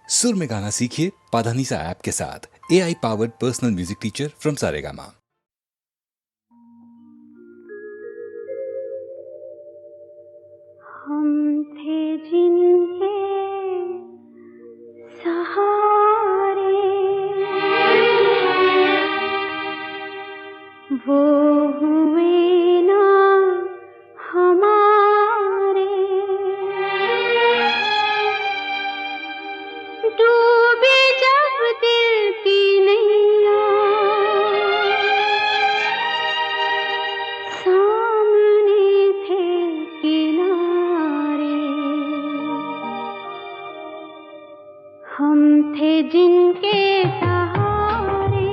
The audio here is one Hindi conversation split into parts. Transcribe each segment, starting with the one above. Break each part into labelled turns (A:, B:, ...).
A: सुर में गाना सीखिए पाधानीसा ऐप के साथ। AI powered personal music teacher from Saregama.
B: हम थे जिनके सहारे, वो हुए ना हमारे। डूबे जब दिल की नैया, सामने थे किनारे। हम थे जिनके सहारे,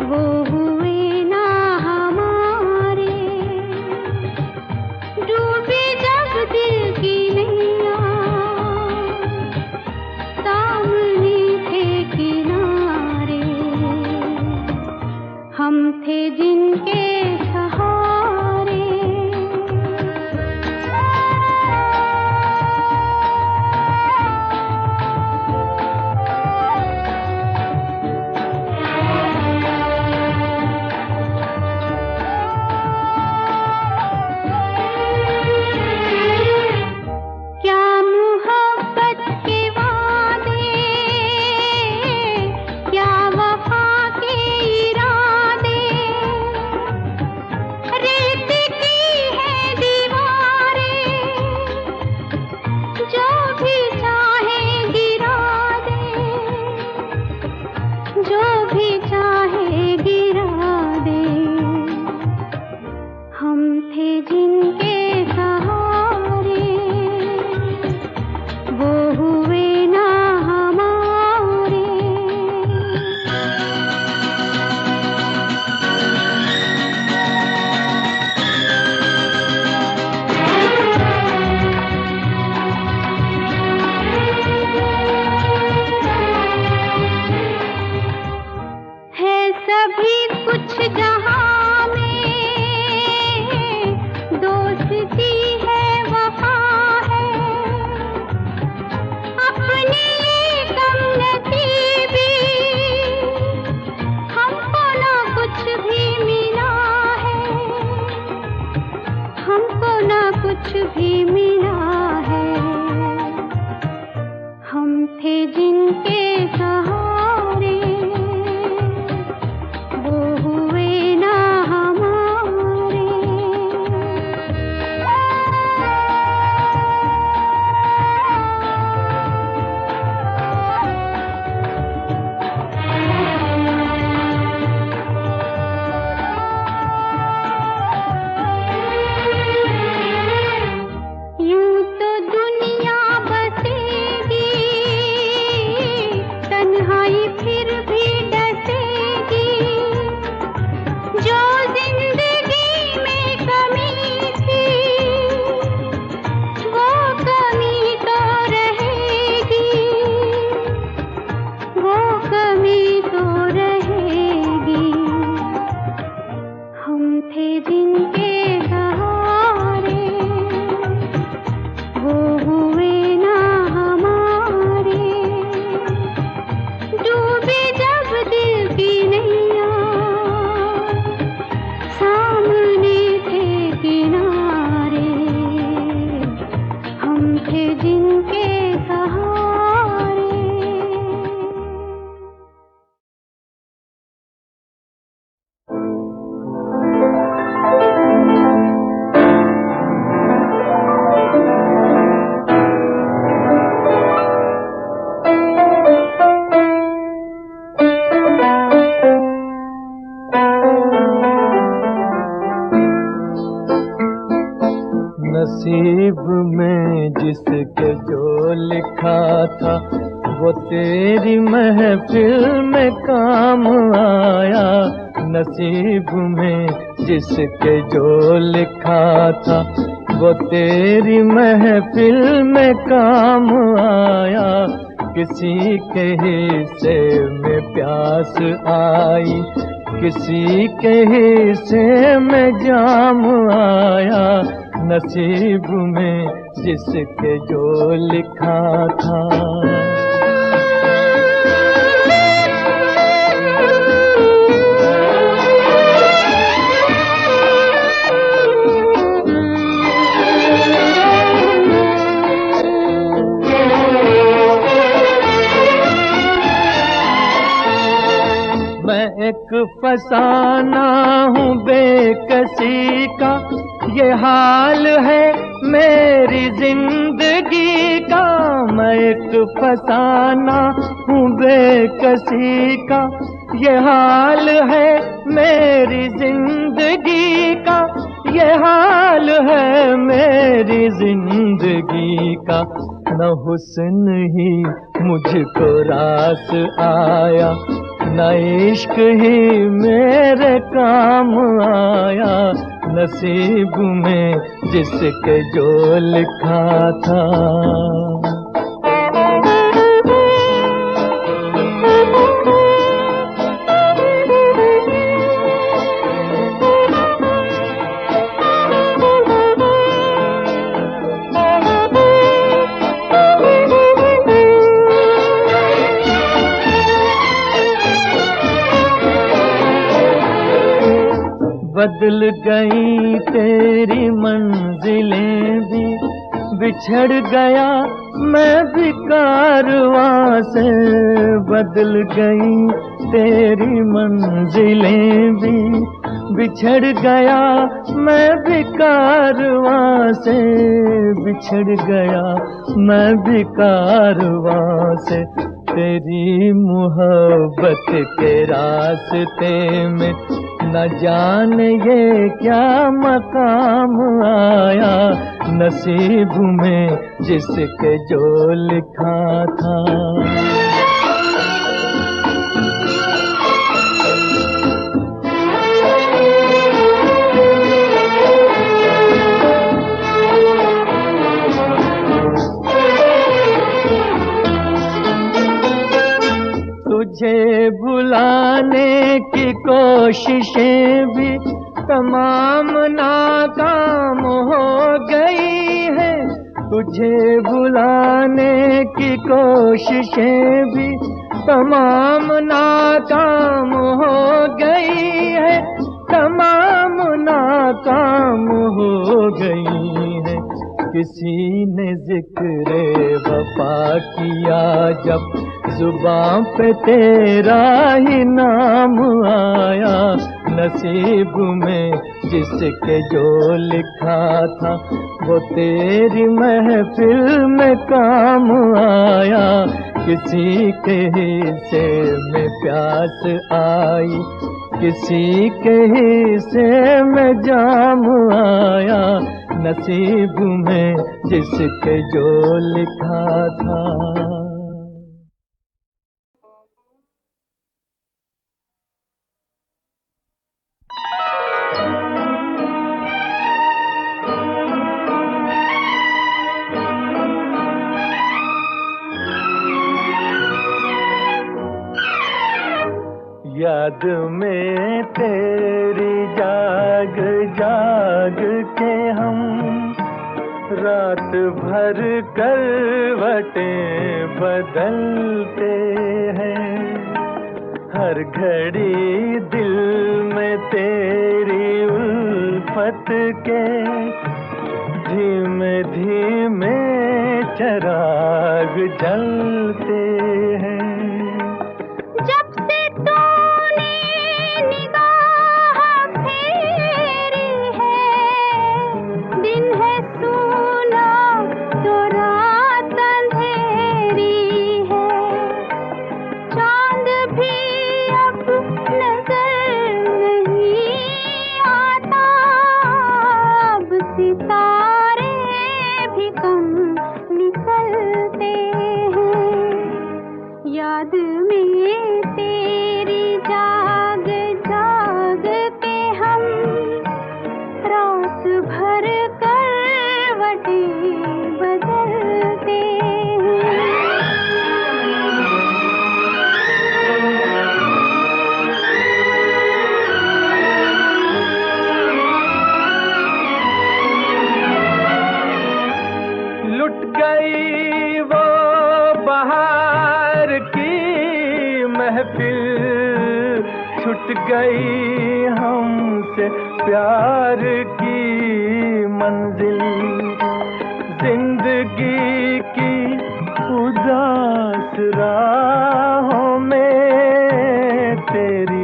B: वो हुए ना हमारे। डूबे जब दिल की नैया, सामने थे किनारे। हम थे जिनके सहारे। क्या मोहब्बत के वादे, क्या वफा के इरादे। रेत की है दीवारें, जो भी चाहे गिरा दे, जो भी चाहे गिरा दे। हम थे जिनके सहारे, वो हुए ना हमारे। है सभी कुछ जहां में, दोस्ती है वफा है। अपनी ये कमनसीबी, हमको ना कुछ भी मिला है, हमको ना कुछ भी मिला है। हम थे जिनके सहारे, वो हुए ना हमारे। यूं तो दुनिया बसेगी, तन्हाई फिर भी डसेगी। जो जिंदगी में कमी थी, वो कमी तो रहेगी, वो कमी तो रहेगी। हम थे जिनके सहारे, वो हुए ना हमारे। डूबे जब दिल की नैया, सामने थे किनारे। हम थे जिनके सहारे।
C: नसीब में जिसके जो लिखा था, वो तेरी महफिल में काम आया। नसीब में जिसके जो लिखा था, वो तेरी महफिल में काम आया। किसी के हिस्से में प्यास आई, किसी के हिस्से में जाम आया। नसीब में जिसके जो लिखा था। मैं एक फसाना हूँ बेकसी का, ये हाल है मेरी जिंदगी का। मैं एक फसाना हूँ बेकसी का, ये हाल है मेरी जिंदगी का। ये हाल है मेरी जिंदगी का। न हुस्न ही मुझको रास आया, न इश्क ही मेरे काम आया। नसीब में जिसके जो लिखा था। बदल गई तेरी मंजिलें भी, बिछड़ गया मैं भी कारवां से। बदल गई तेरी मंजिलें भी, बिछड़ गया मैं भी कारवां से। बिछड़ गया मैं भी कारवां से। तेरी मोहब्बत के रास्ते में न जाने ये क्या मकाम आया। नसीब में जिसके जो लिखा था। तुझे बुलाने की कोशिशें भी तमाम नाकाम हो गई है। तुझे बुलाने की कोशिशें भी तमाम नाकाम हो गई है। तमाम नाकाम हो गई है। किसी ने जिक्र वफा किया जब, जुबां पे तेरा ही नाम आया। नसीब में जिसके जो लिखा था, वो तेरी महफिल में काम आया। किसी के हिस्से में प्यास आई, किसी के हिस्से में जाम आया। नसीब में जिसके जो लिखा था। याद में तेरी जाग जाग के हम रात भर करवटें बदलते हैं। हर घड़ी दिल में तेरी उल्फत के धीमे धीमे चिराग जलते हैं। महफिल छूट गई हमसे प्यार की मंजिल। जिंदगी की उदास राहों में तेरी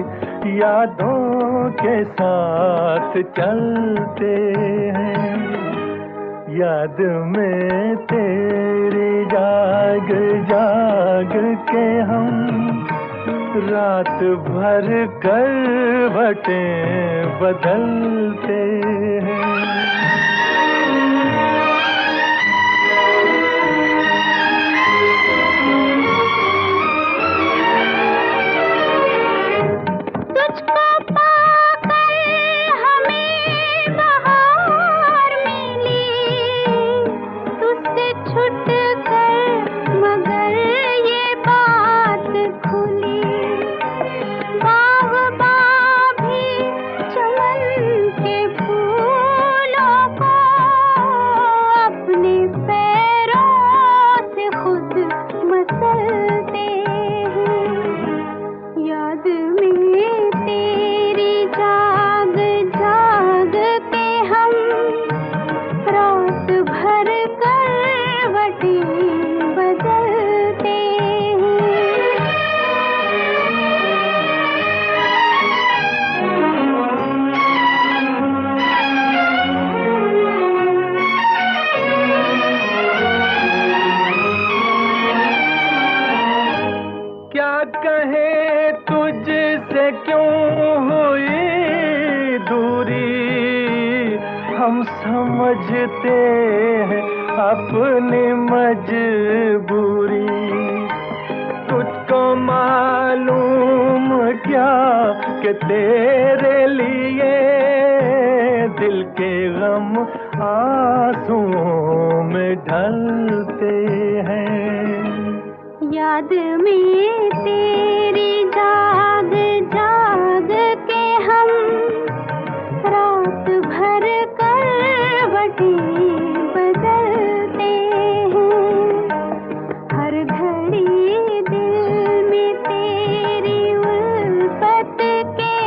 C: यादों के साथ चलते हैं। याद में तेरी जाग जाग के हम रात भर करवटें बदलते हैं। हम समझते हैं अपनी मजबूरी। तुझको मालूम क्या कि तेरे लिए दिल के गम आंसुओं में ढलते हैं।
B: याद में तेरी जाग जाग के हम रात भर करवटें बदलते हैं। हर घड़ी दिल में तेरी उल्फत के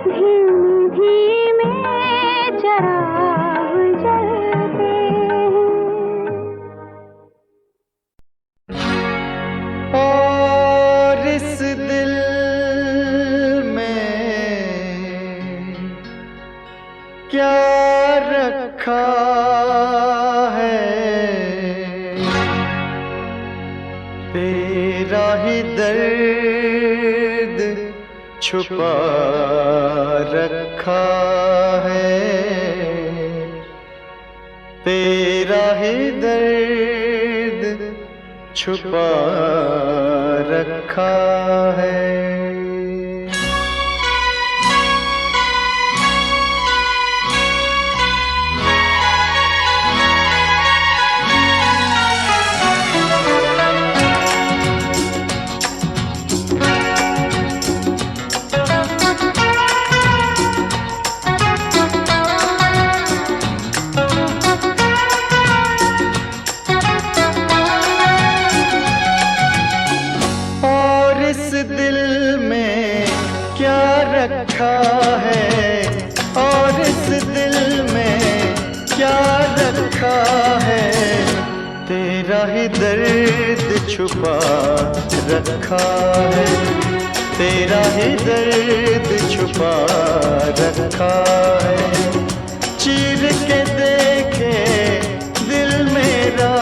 B: धीमे धीमे चिराग जलते हैं।
D: और इस दिल में क्या रखा है, तेरा ही दर्द छुपा रखा है, तेरा ही दर्द छुपा रखा है। रखा है और इस दिल में क्या रखा है, तेरा ही दर्द छुपा रखा है, तेरा ही दर्द छुपा रखा है। चीर के देखे दिल मेरा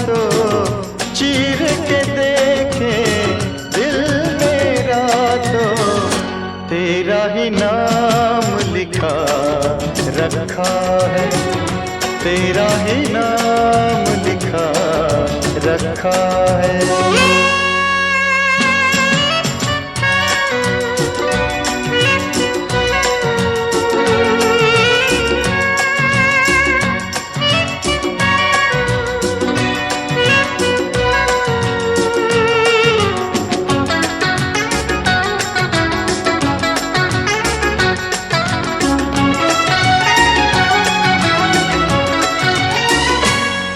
D: तो चीर के देखे दिल मेरा तो तेरा ही नाम लिखा रखा है, तेरा ही नाम लिखा रखा है।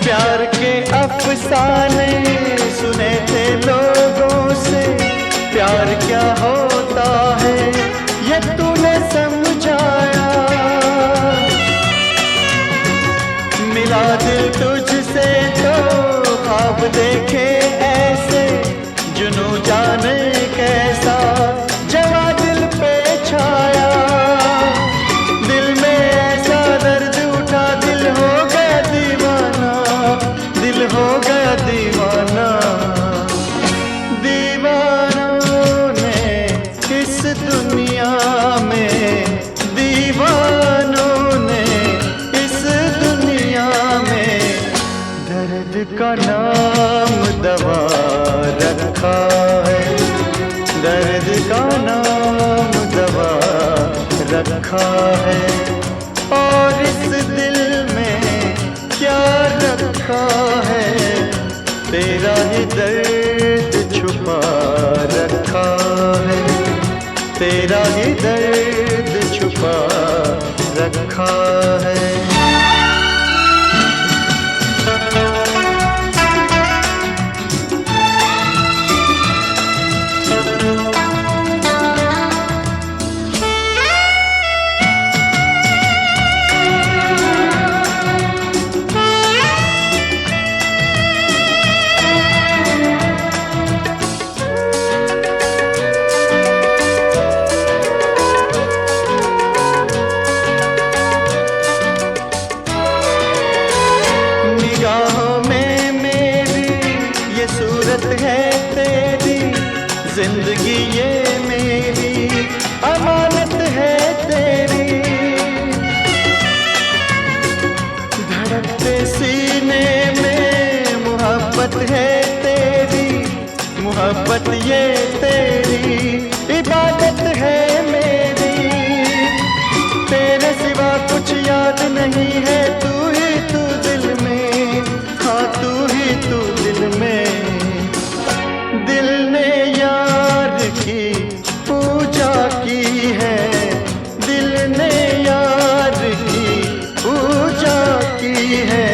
D: प्यार के अफसाने सुने थे लोग रखा है और इस दिल में क्या रखा है, तेरा ही दर्द छुपा रखा है, तेरा ही दर्द छुपा रखा है। है तेरी जिंदगी ये मेरी अमानत है तेरी, धड़कते सीने में मोहब्बत है तेरी, मोहब्बत ये तेरी इबादत है मेरी, तेरे सिवा कुछ याद नहीं है, तू ही तू दिल में, हाँ तू ही तू दिल में। दिल ने यार की पूजा की है, दिल ने यार की पूजा की है,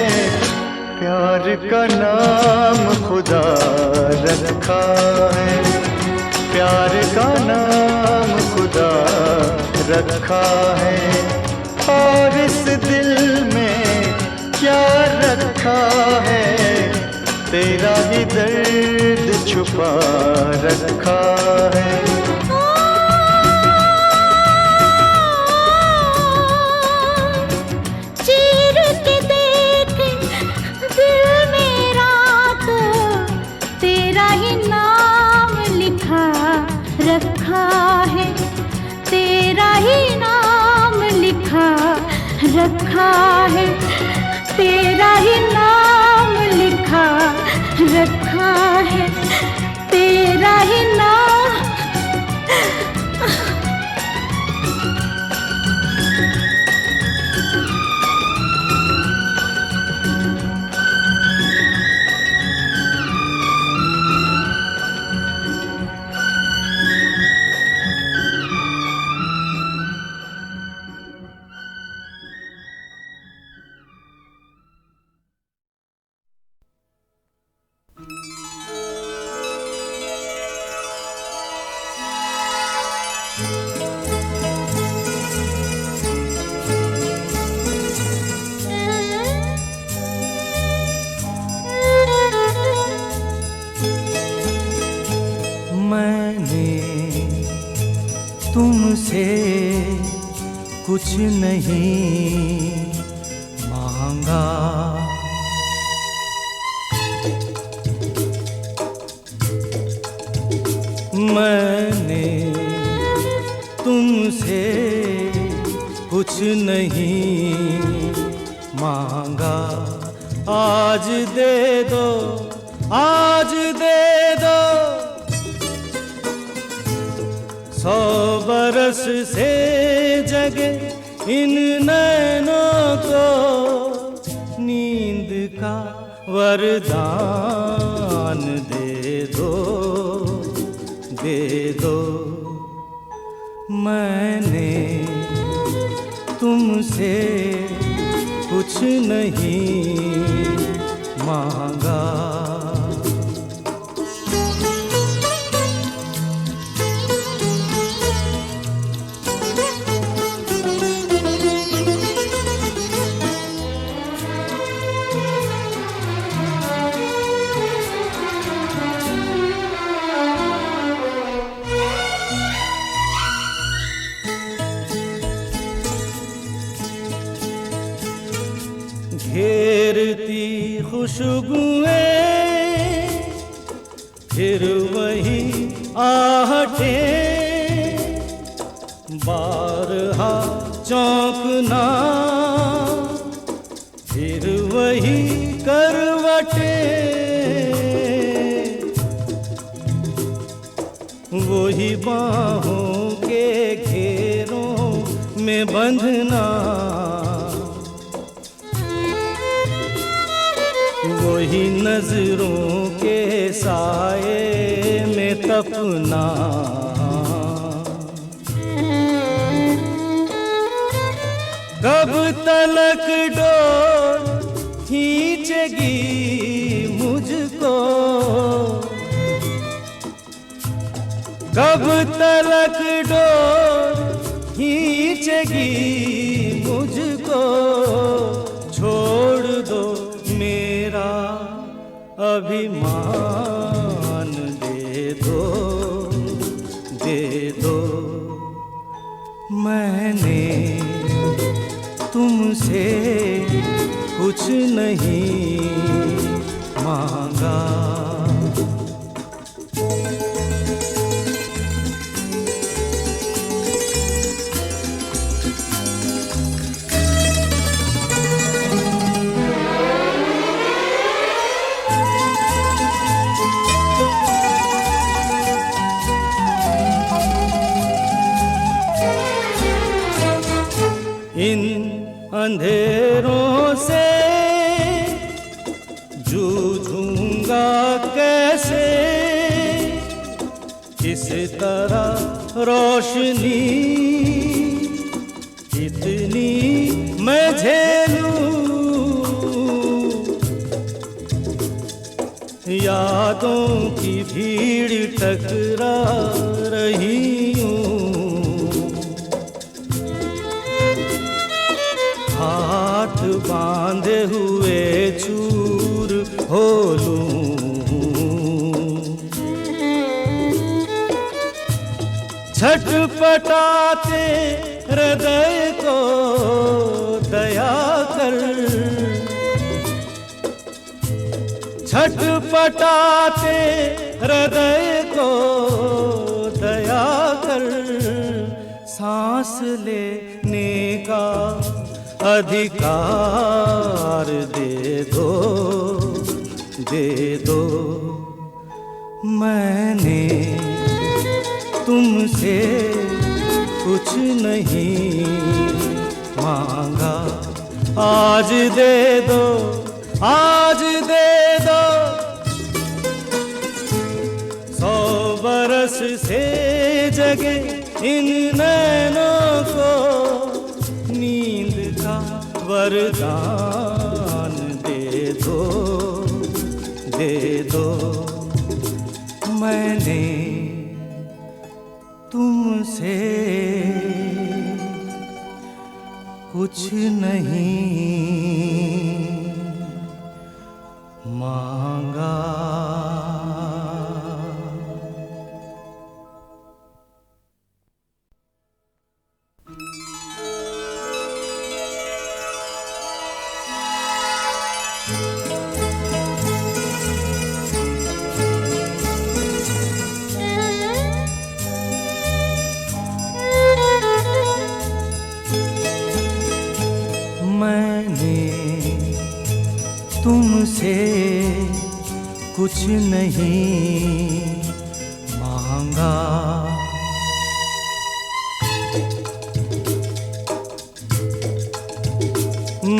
D: प्यार का नाम खुदा रखा है, प्यार का नाम खुदा रखा है, और इस दिल में क्या रखा है, तेरा ही दर्द छुपा रखा है।
B: चीर के देख दिल मेरा तो तेरा ही नाम लिखा रखा है, तेरा ही नाम लिखा रखा है, तेरा ही नाम लिखा रखा है, तेरा ही नाम।
C: तुमसे कुछ नहीं मांगा, मैंने तुमसे कुछ नहीं मांगा, आज दे दो, आज दे दो, 100 बरस से जगे इन नैनों को नींद का वरदान दे दो, दे दो। मैंने तुमसे कुछ नहीं मांगा। घेरती खुशबुएं फिर वही आहटें, बारहा चौंकना फिर वही करवटें, वही बाहों के घेरों में बंधना, वही नजरों के साए में तपना। कब तलक डोर खींचेगी मुझको, कब तलक डोर खींचेगी मुझको। छोड़ दो मेरा अभिमान, दे दो मैंने तुमसे कुछ नहीं मांगा। इन अंधेरों से जूझूंगा कैसे, किस तरह रोशनी इतनी मैं झेलूं। यादों की भीड़ टकरा रही हूँ, हाथ बांधे हुए चूर हो लूं। छटपटाते हृदय को दया कर, छटपटाते हृदय को दया कर। सांस लेने का अधिकार दे दो मैंने तुमसे कुछ नहीं मांगा। आज दे दो, आज दे दो। 100 बरस से जगे इन नैनों को नींद का वरदान दे दो मैंने तुमसे कुछ नहीं मांगा। मैंने तुमसे कुछ नहीं मांगा।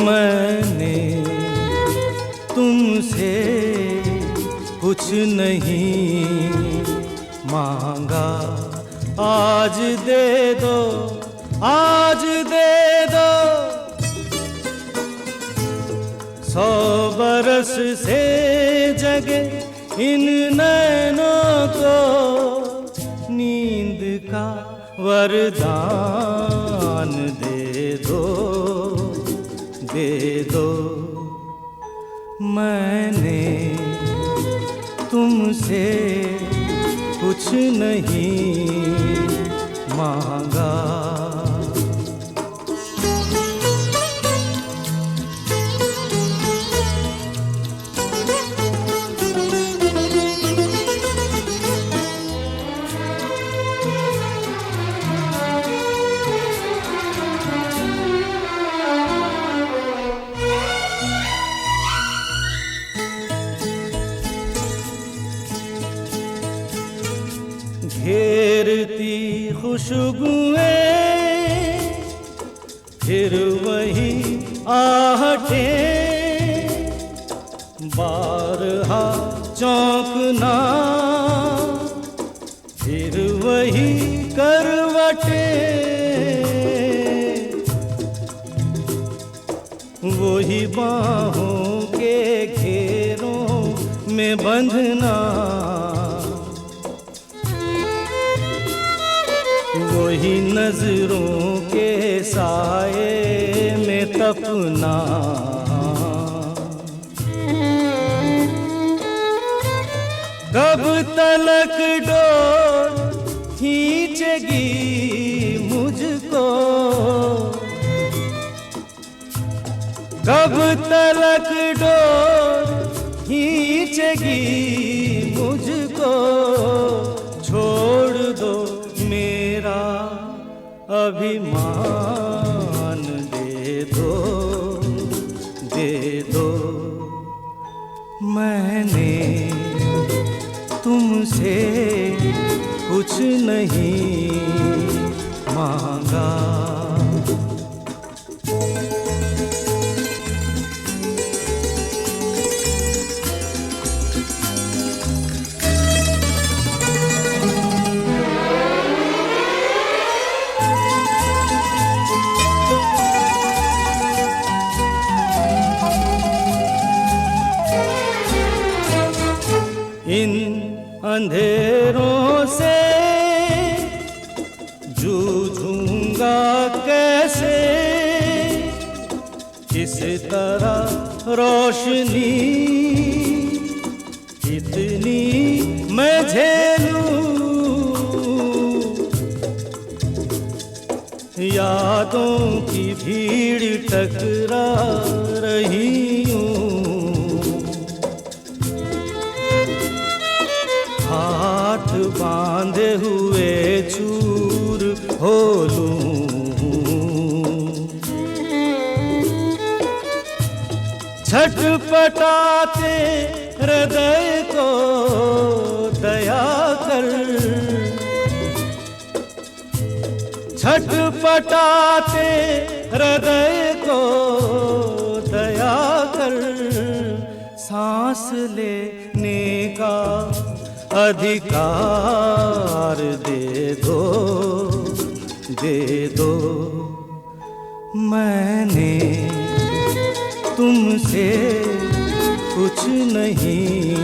C: मैंने तुमसे कुछ नहीं मांगा। आज दे दो, आज दे दो। 100 बरस से जगे इन नैनों को नींद का वरदान दे दो मैंने तुमसे कुछ नहीं मांगा। घेरती खुशबुएं फिर वही आहटे बारहा चौंकना, फिर वही करवटे वही बाहों के घेरों में बंधना, वही नजरों के साए में तपना। कब तलक डोर खींचेगी मुझको, कब तलक डोर खींचेगी मुझको, छोड़ दो मेरा अभिमान, दे दो मैंने तुमसे कुछ नहीं मांगा। इन अंधेरों से जूझूंगा कैसे, किस तरह रोशनी इतनी मैं झेलूं, यादों की भीड़ टकरा रही हूँ, हाथ बांधे हुए चूर हो लूं, छटपटाते हृदय को दया कर, छटपटाते हृदय को दया कर, सांस लेने का अधिकार दे दो मैंने तुमसे कुछ नहीं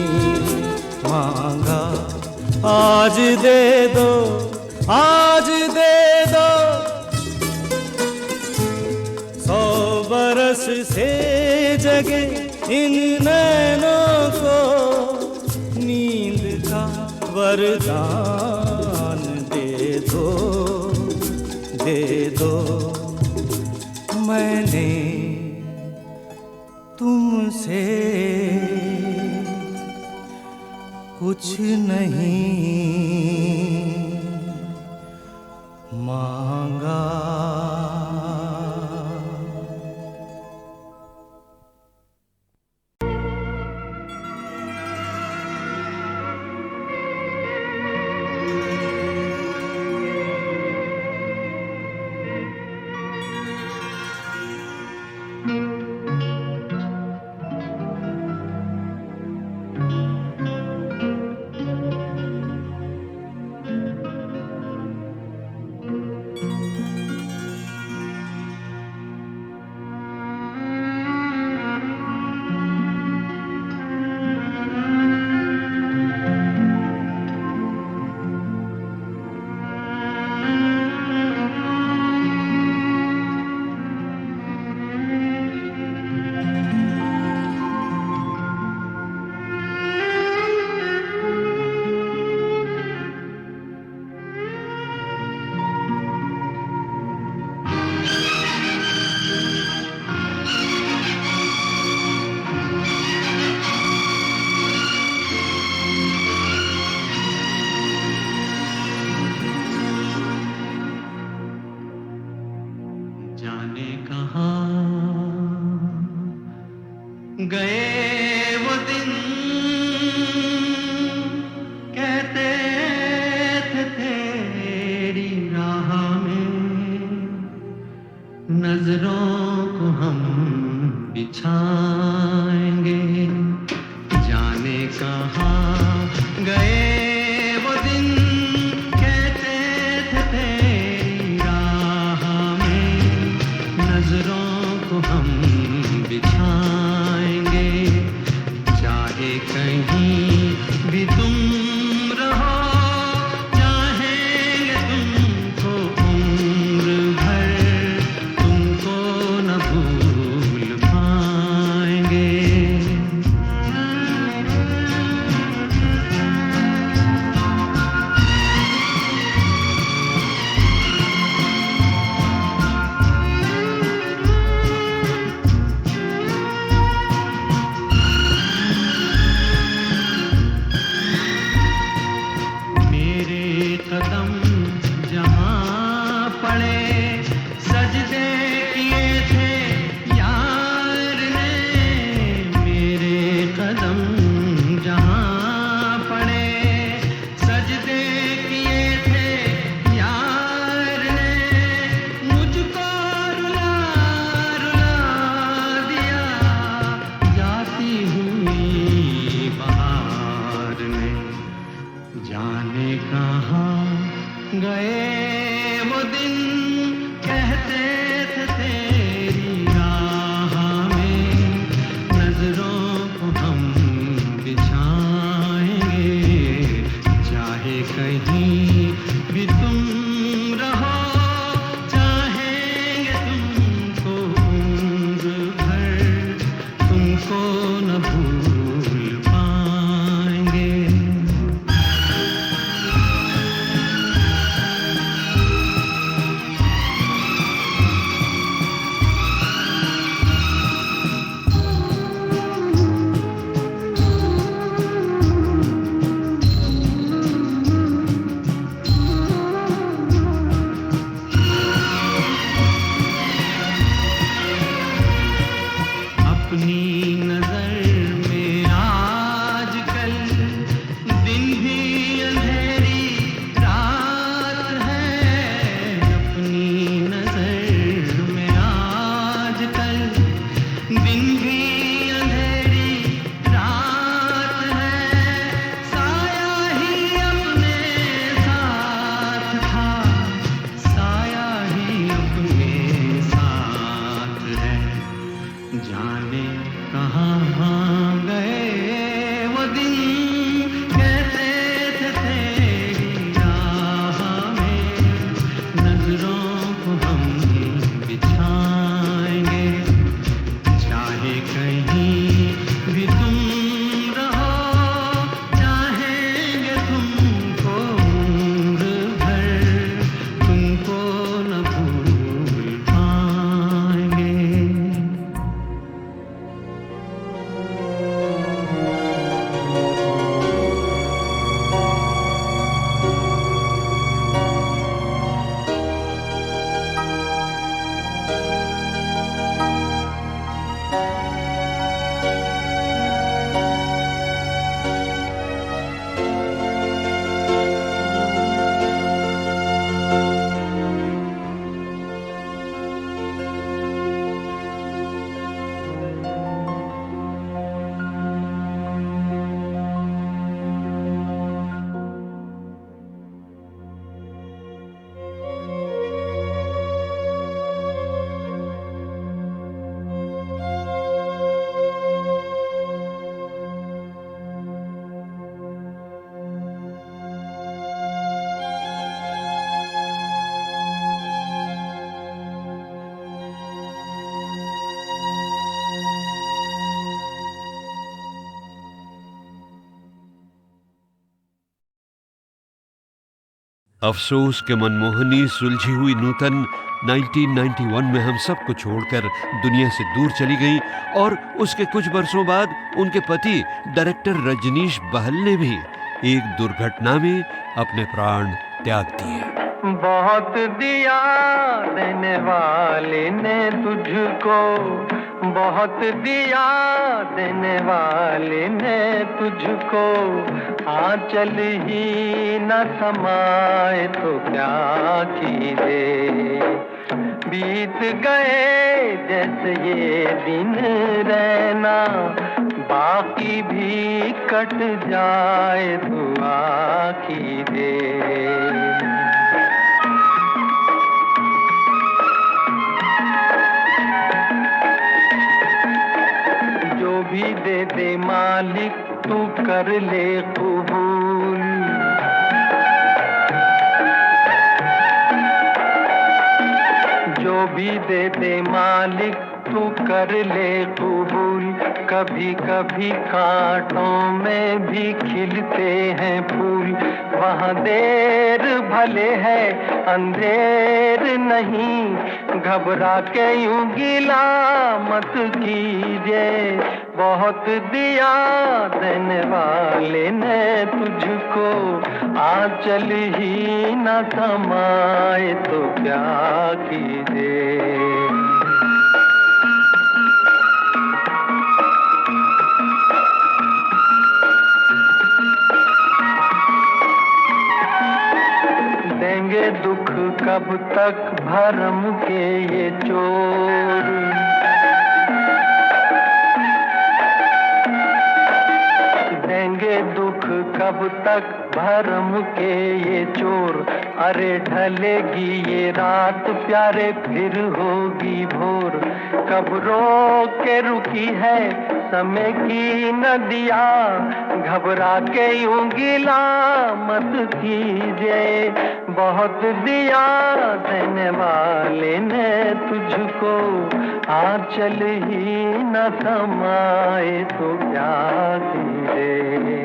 C: मांगा, आज दे दो, आज दे दो। 100 बरस से जगे इन नैनों को नींद का वरदान दे दो मैंने तुमसे कुछ नहीं मांगा।
D: गए वो दिन कहते थे तेरी राह में नजरों को हम बिछाएंगे, चाहे कहीं भी तुम रहो, चाहेंगे तुमको उम्र भर, तुमको न भूल पाएंगे। अपनी नजर में आजकल दिन भी अंधेरी रात है, अपनी नजर में आजकल दिन भी अंधेरी रात है, साया ही अपने साथ था, साया ही अपने साथ है, जाने कहाँ गए वो दिन कहते थे तेरी राह में नजरों को हम बिछाएंगे, चाहे कहीं भी तुम रहो, चाहेंगे तुमको उम्र भर, तुमको न भूल पाएंगे।
E: अफसोस के मनमोहनी सुलझी हुई नूतन 1991 में हम सब को छोड़कर दुनिया से दूर चली गई और उसके कुछ वर्षों बाद उनके पति डायरेक्टर रजनीश बहल ने भी एक दुर्घटना में अपने प्राण त्याग दिए।
D: बहुत दिया देने वाले ने तुझको, बहुत दिया देने वाले ने तुझको, आंचल ही न समाए तो क्या कीजिए, बीत गए जैसे ये दिन रहना, बाकी भी कट जाए दुआ कीजिए। जो भी दे दे मालिक तू कर ले कबूल, जो भी दे दे मालिक तू कर ले कबूल, कभी कभी कांटों में भी खिलते हैं फूल, वहाँ देर भले है अंधेर नहीं, घबरा के यूं गिला मत कीजिए, बहुत दिया देने वाले ने तुझको, आंचल ही न समाए तो क्या कीजिए। देंगे दुख कब तक भरम के ये चोर, देंगे दुख कब तक भरम के ये चोर, अरे ढलेगी ये रात प्यारे फिर होगी भोर। कब रो के रुकी है समय की नदिया, घबरा के यूं गिला मत कीजिए। बहुत दिया देने वाले ने तुझको, आंचल ही न समाए तो क्या कीजिए।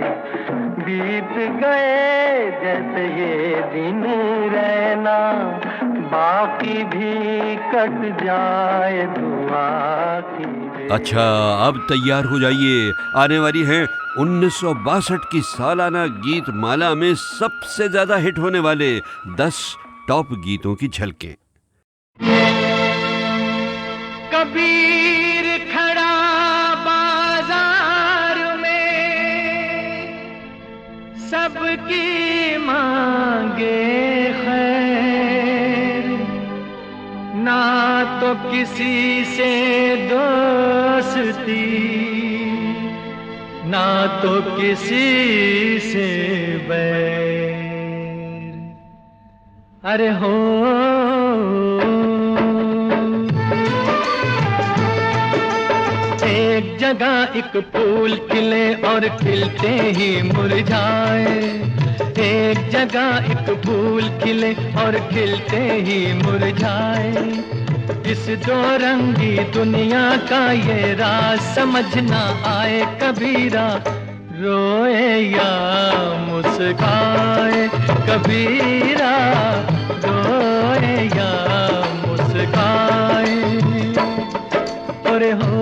D: बीत गए जैसे ये दिन रहना, बाकी भी कट जाए दुआ कीजिए।
E: अच्छा, अब तैयार हो जाइए, आने वाली है 1962 की सालाना गीत माला में सबसे ज्यादा हिट होने वाले 10 टॉप गीतों की झलकें।
D: कबीर खड़ा बाजार में, सबकी मांगे खैर, ना तो किसी से दोस्ती, ना तो किसी से बैर। अरे हो एक जगह एक फूल खिले और खिलते ही मुरझाए। एक जगह एक फूल खिले और खिलते ही मुरझाए। इस दो रंगी दुनिया का ये राज समझ ना आए कबीरा, रोए या मुस्काए। कबीरा रोए या मुस्काए। अरे हो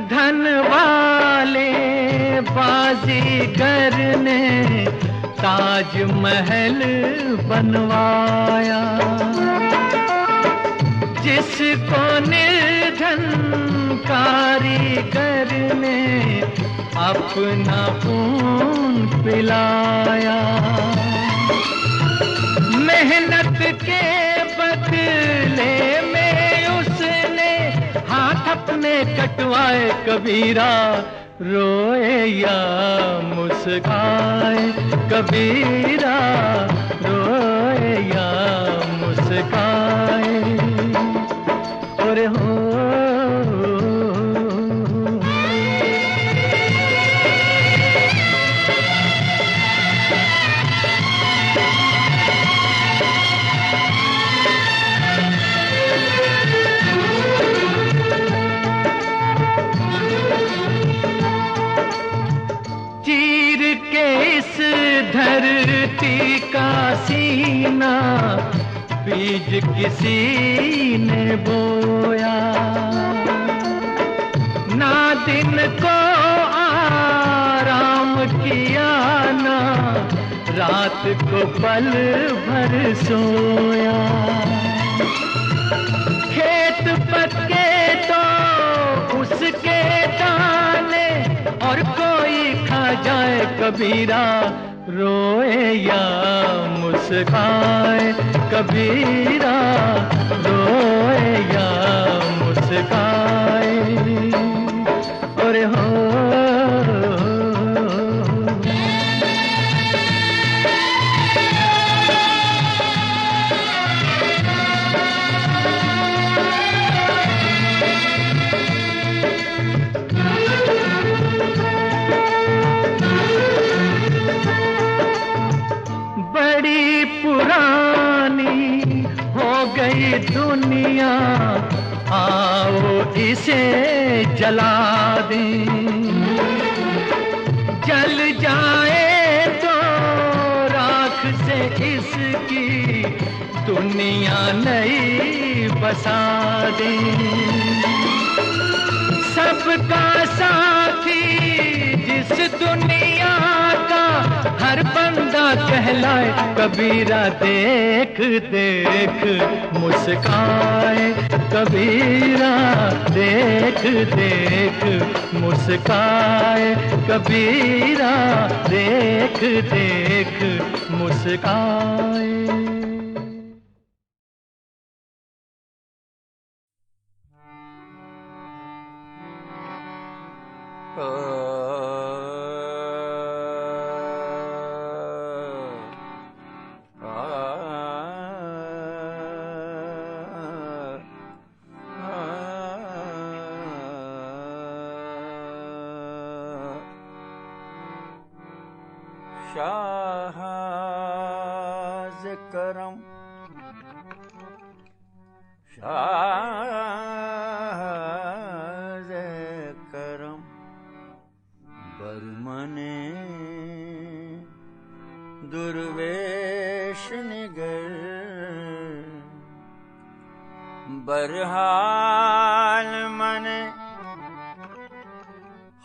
D: धन वाले बाजीगर ने ताजमहल बनवाया, जिसको निर्धन कारीगर ने अपना खून पिलाया। मेहनत के बदले में उसने हाथ अपने कटवाए। कबीरा रोए या मुस्काए। कबीरा रोए या मुस्काए। और हो धरती का सीना बीज किसी ने बोया। ना दिन को आराम किया, ना रात को पल भर सोया। खेत पक्के तो उसके दाने और कोई खा जाए। कबीरा रोए या मुस्काए। कबीरा रोए या मुस्काए। और हो दुनिया आओ इसे जला दें। जल जाए तो राख से इसकी दुनिया नई बसा दें। सबका साथी जिस दुनिया का हर बंदा कह बहलाए कबीरा देख देख मुस्काए, कबीरा देख देख मुस्काए, कबीरा देख देख मुस्काए।
F: शाहज़ करम, शाहज़ करम, बरमने दुर्वेश निगर, बरहाल मने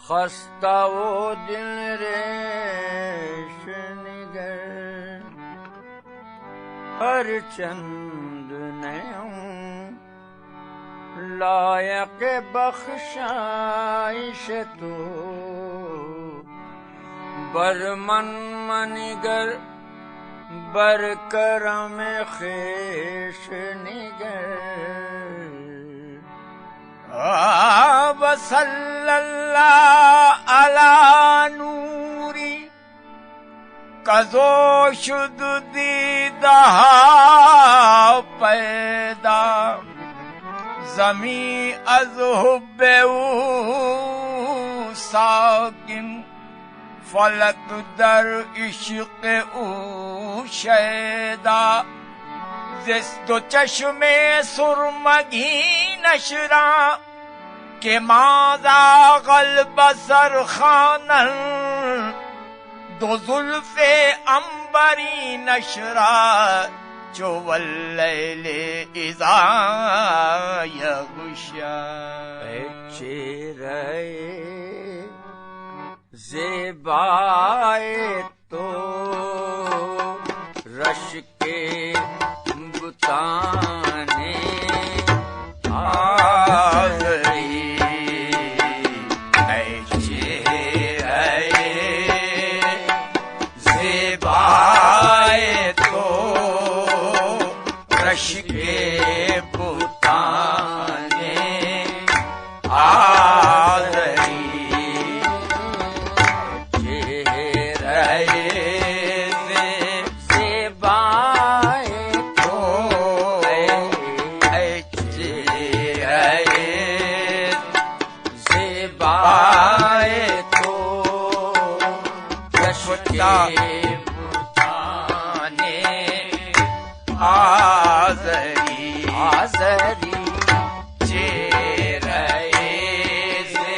F: खस्ता वो दिल रेश निगर, हर चंद नयम लायक बख्शाइश तो, बरमन मनिगर बर करम खेश निगर, वसल्लल्लाहु अला नूरी कज़ो शुद दीदा पैदा, ज़मी अज़ हुब्बे साकिन, फलक दर इश्क़ ऊ शैदा, जिस्तो चश्मे सुरमगी नशरा के माज़ा ग़ल्ब सर खानन, दो ज़ुल्फ़े अंबरी नशरा जो वल्लैले इज़ा यग़शा। चेहरे ज़ेबाए तो रश के बुताने आज़री, ऐ चेहरे ज़ेबाए तो रश के बुताने आज़री, आज़री आज़री चेहरे से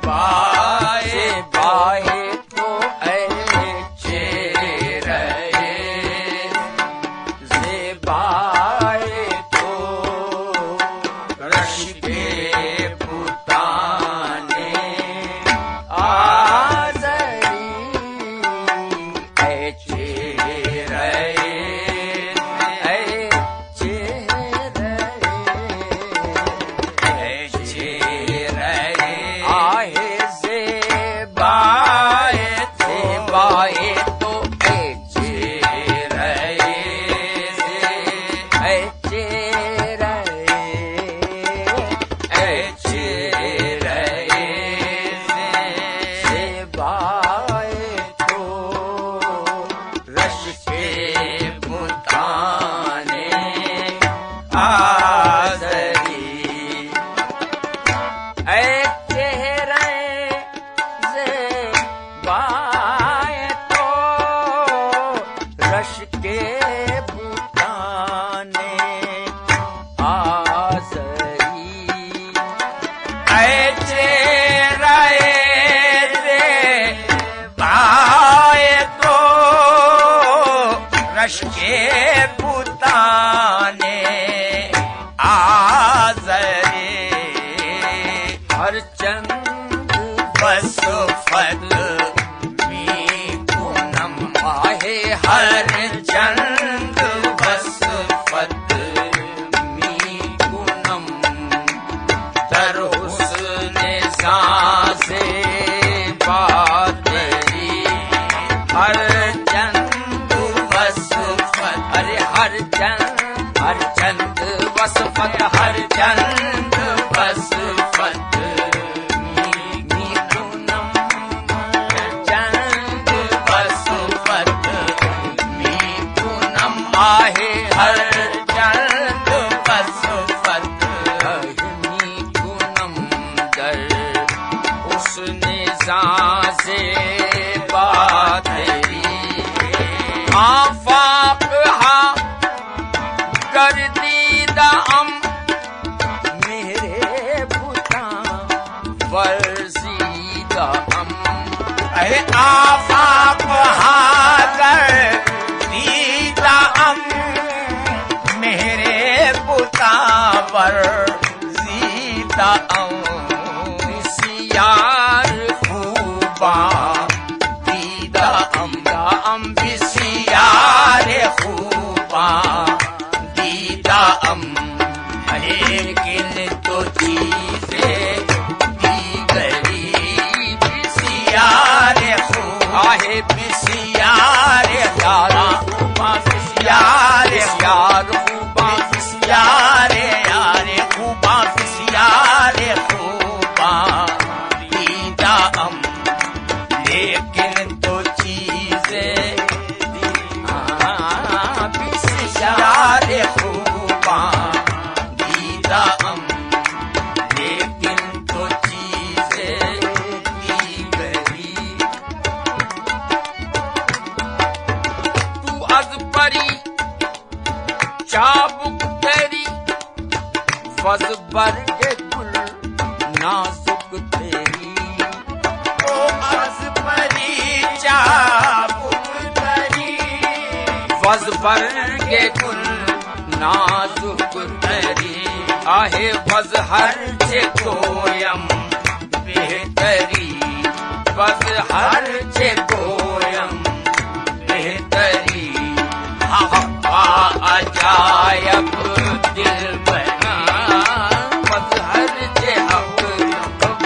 F: बाए बाए तो ऐ चेहरे से बाए तो रश के पुताने आज़री, ऐ चेहरे रश के पुताने आज़री, हर चंद बस फल मी पूनम आहे सांसें बातेरी आफाक हा कर दीदा हम मेरे बुता वर्जीदा हम अरे आफाक हा कर दीदा हम मेरे बुता वर्जीदा हम सियार खूबा दीदा हम बिसियार खूबा दीदा हम लेकिन तो चीजें दी गई बिसियार खूबा है बिसियार यारा खूबा बिसियार यार खूबा बिसियार यार खूबा बिसियार खूबा दीदा हम लेकिन तो चीजें बिसियार खूबा दीदा हम लेकिन तो चीजें दी गई तू अज परी चाबुक तेरी वज बरगे गुल नाजुक तेरी ओ अज परी चाबुक तेरी वज बरगे गुल नाजुक तेरी आहे वज हर जे कोयम बेहतरी वज हर जे कोयम बेहतरी अजायब दिल बना वज हर जे हक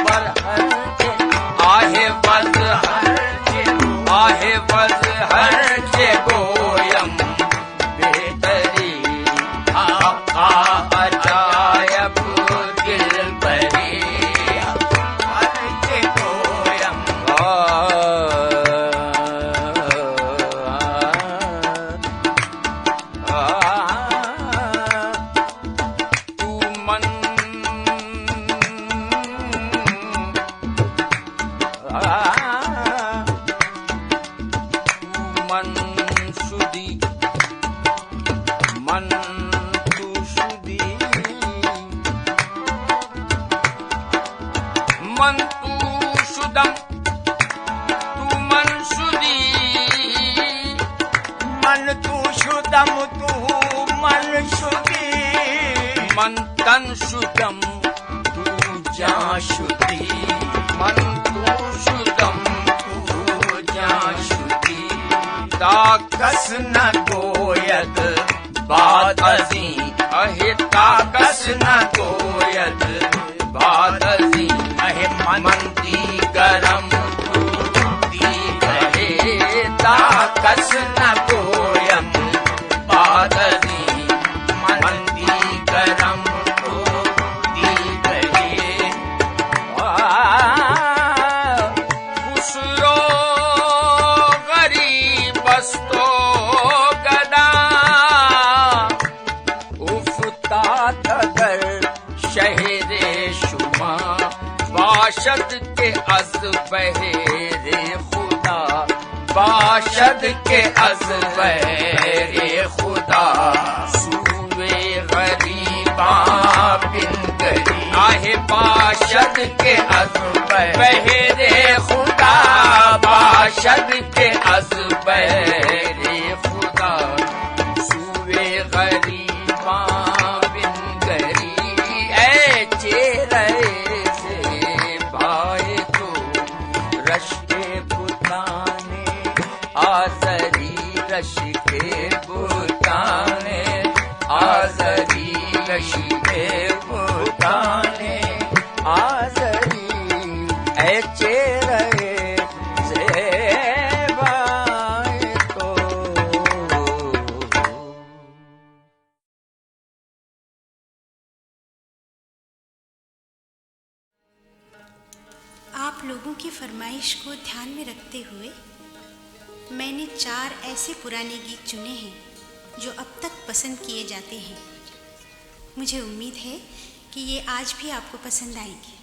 F: बर हर जे आहे वज हर जे गोयम बेहतरी अजायब दिल बरी हर जे गोयम तू मन मन शुदी मन तू शुदी मन तू शुदम तू मन शुदी मन तू शुदम तू मन शुदी मन तन शुदम तू जा शुदी मन तू शुदम तू जा शुदी ताकस न गोयद बात अजी अहे ताकस न गोयद बात अजी अहे मन दी गरम तू दी गहे ताकस न गोयम बात अजी मन दी गरम तू दी गहे खुशरो बस्तो गदा उफ्ताद अगर शहरे शुमा बाशद के अज बहरे खुदा बाशद के अज बहरे खुदा सूवे गरीबा बिन गरी आहे बाशद के अज बहरे खुदा बाशद के अज बहरे खुदा सूवे गरीबा बिन गरी ऐ चेहरे से भाई तो रश के बुताने आजरी रश के बुताने आजरी रश के बुताने आजरी ऐ चेहरे से भाई तो
G: आप लोगों की फरमाइश को ध्यान में रखते हुए मैंने 4 ऐसे पुराने गीत चुने हैं जो अब तक पसंद किए जाते हैं। मुझे उम्मीद है कि ये आज भी आपको पसंद आएंगे।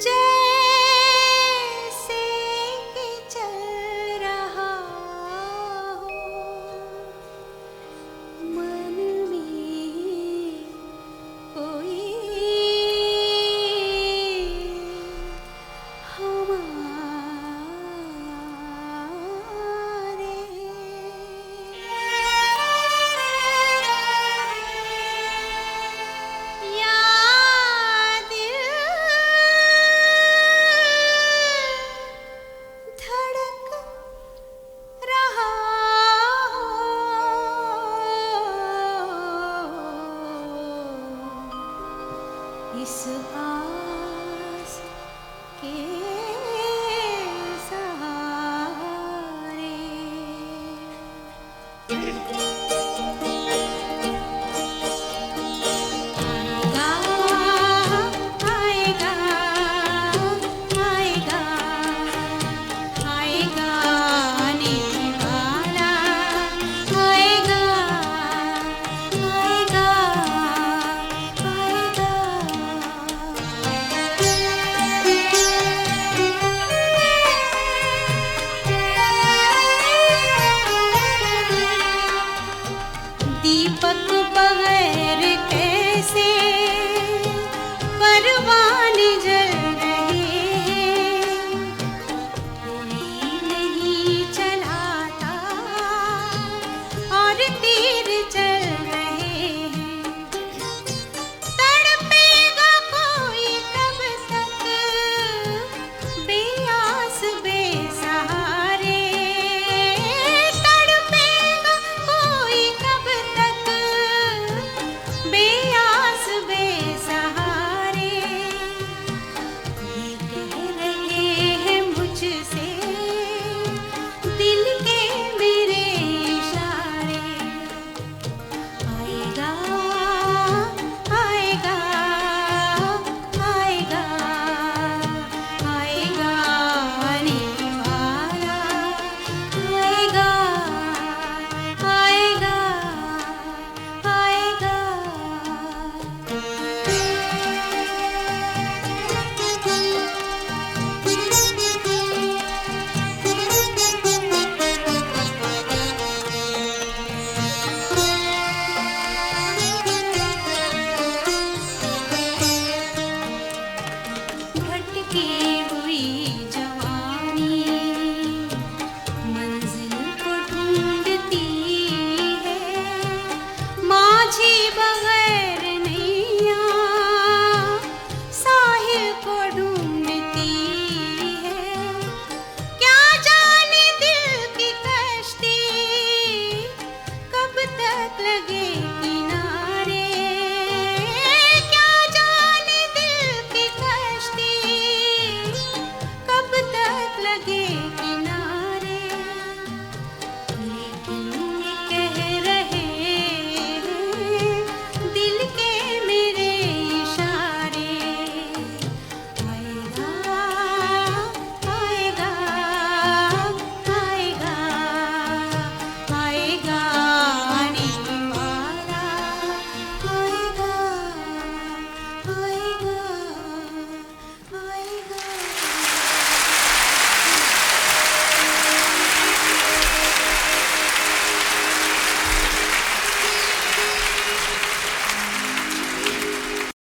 G: जय